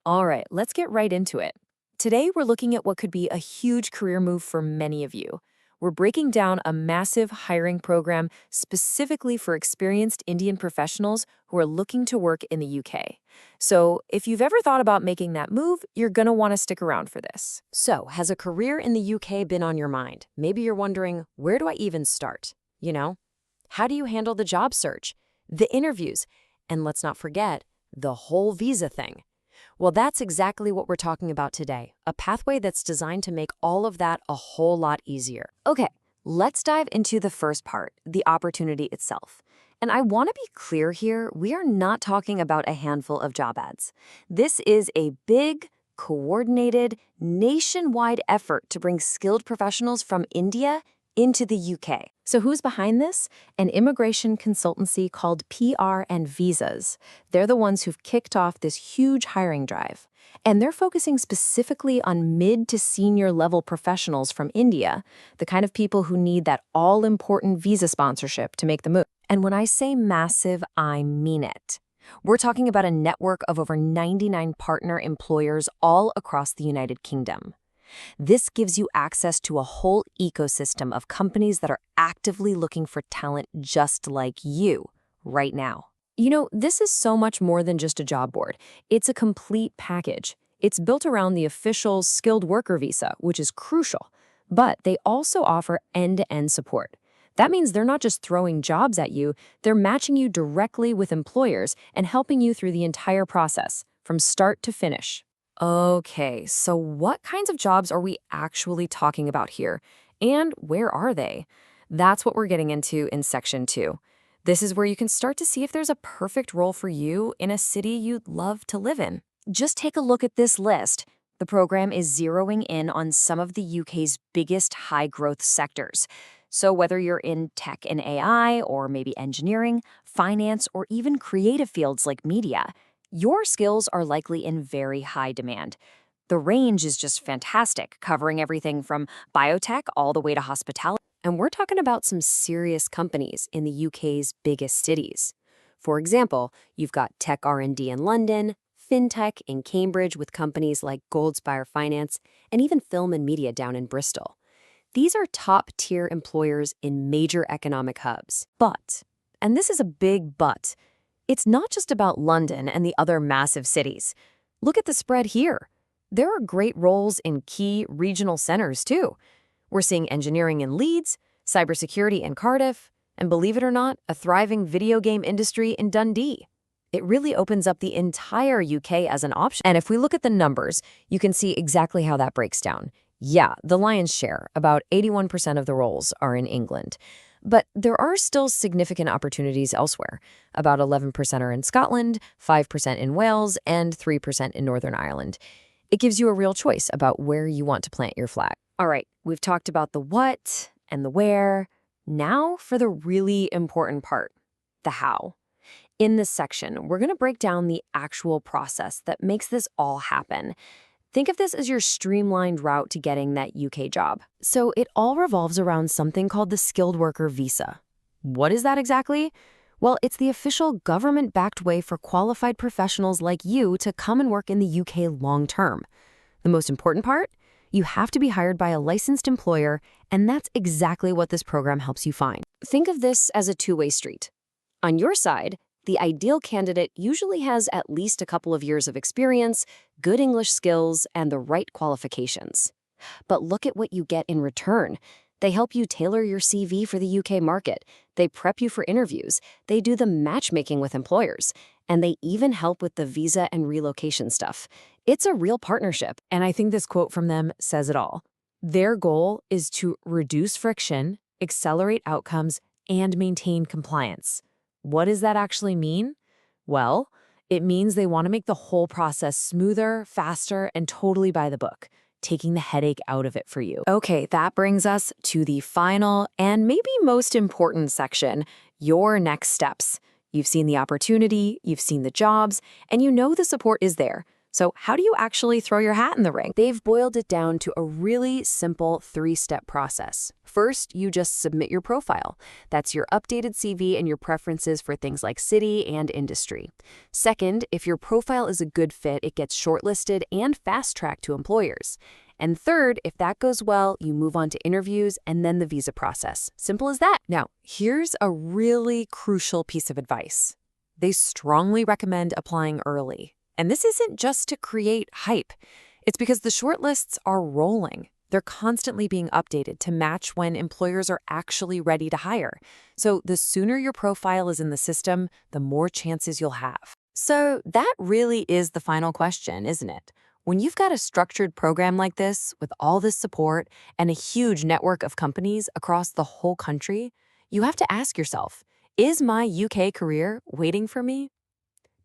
All right, let's get right into it. Today, we're looking at what could be a huge career move for many of you. We're breaking down a massive hiring program specifically for experienced Indian professionals who are looking to work in the UK. So, if you've ever thought about making that move, you're going to want to stick around for this. So, has a career in the UK been on your mind? Maybe you're wondering, where do I even start? You know, how do you handle the job search, the interviews, and let's not forget, the whole visa thing? Well, that's exactly what we're talking about today, a pathway that's designed to make all of that a whole lot easier. Okay, let's dive into the first part, the opportunity itself. And I want to be clear here, we are not talking about a handful of job ads. This is a big, coordinated, nationwide effort to bring skilled professionals from India into the UK. So who's behind this? An immigration consultancy called PR and Visas. They're the ones who've kicked off this huge hiring drive. And they're focusing specifically on mid to senior level professionals from India, the kind of people who need that all-important visa sponsorship to make the move. And when I say massive, I mean it. We're talking about a network of over 99 partner employers all across the United Kingdom. This gives you access to a whole ecosystem of companies that are actively looking for talent just like you right now. You know, this is so much more than just a job board. It's a complete package. It's built around the official skilled worker visa, which is crucial. But they also offer end-to-end support. That means they're not just throwing jobs at you, they're matching you directly with employers and helping you through the entire process, from start to finish. Okay, so what kinds of jobs are we actually talking about here? And where are they? That's what we're getting into in Section 2. This is where you can start to see if there's a perfect role for you in a city you'd love to live in. Just take a look at this list. The program is zeroing in on some of the UK's biggest high-growth sectors. So whether you're in tech and AI, or maybe engineering, finance, or even creative fields like media, your skills are likely in very high demand. The range is just fantastic, covering everything from biotech all the way to hospitality. And we're talking about some serious companies in the UK's biggest cities. For example, you've got tech R&D in London, fintech in Cambridge with companies like Goldspire Finance, and even film and media down in Bristol. These are top-tier employers in major economic hubs. But, and this is a big but, it's not just about London and the other massive cities. Look at the spread here. There are great roles in key regional centers, too. We're seeing engineering in Leeds, cybersecurity in Cardiff, and believe it or not, a thriving video game industry in Dundee. It really opens up the entire UK as an option. And if we look at the numbers, you can see exactly how that breaks down. Yeah, the lion's share, about 81% of the roles, are in England. But there are still significant opportunities elsewhere. About 11% are in Scotland, 5% in Wales, and 3% in Northern Ireland. It gives you a real choice about where you want to plant your flag. All right, we've talked about the what and the where. Now for the really important part, the how. In this section, we're going to break down the actual process that makes this all happen. Think of this as your streamlined route to getting that UK job. So it all revolves around something called the skilled worker visa. What is that exactly? Well, it's the official government-backed way for qualified professionals like you to come and work in the UK long-term. The most important part? You have to be hired by a licensed employer, and that's exactly what this program helps you find. Think of this as a two-way street. On your side, the ideal candidate usually has at least a couple of years of experience, good English skills, and the right qualifications. But look at what you get in return. They help you tailor your CV for the UK market. They prep you for interviews. They do the matchmaking with employers. And they even help with the visa and relocation stuff. It's a real partnership. And I think this quote from them says it all. Their goal is to reduce friction, accelerate outcomes, and maintain compliance. What does that actually mean? Well, it means they want to make the whole process smoother, faster, and totally by the book, taking the headache out of it for you. Okay, that brings us to the final and maybe most important section, your next steps. You've seen the opportunity, you've seen the jobs, and you know the support is there. So how do you actually throw your hat in the ring? They've boiled it down to a really simple 3-step process. First, you just submit your profile. That's your updated CV and your preferences for things like city and industry. Second, if your profile is a good fit, it gets shortlisted and fast-tracked to employers. And third, if that goes well, you move on to interviews and then the visa process. Simple as that. Now, here's a really crucial piece of advice. They strongly recommend applying early. And this isn't just to create hype. It's because the shortlists are rolling. They're constantly being updated to match when employers are actually ready to hire. So the sooner your profile is in the system, the more chances you'll have. So that really is the final question, isn't it? When you've got a structured program like this, with all this support and a huge network of companies across the whole country, you have to ask yourself, is my UK career waiting for me?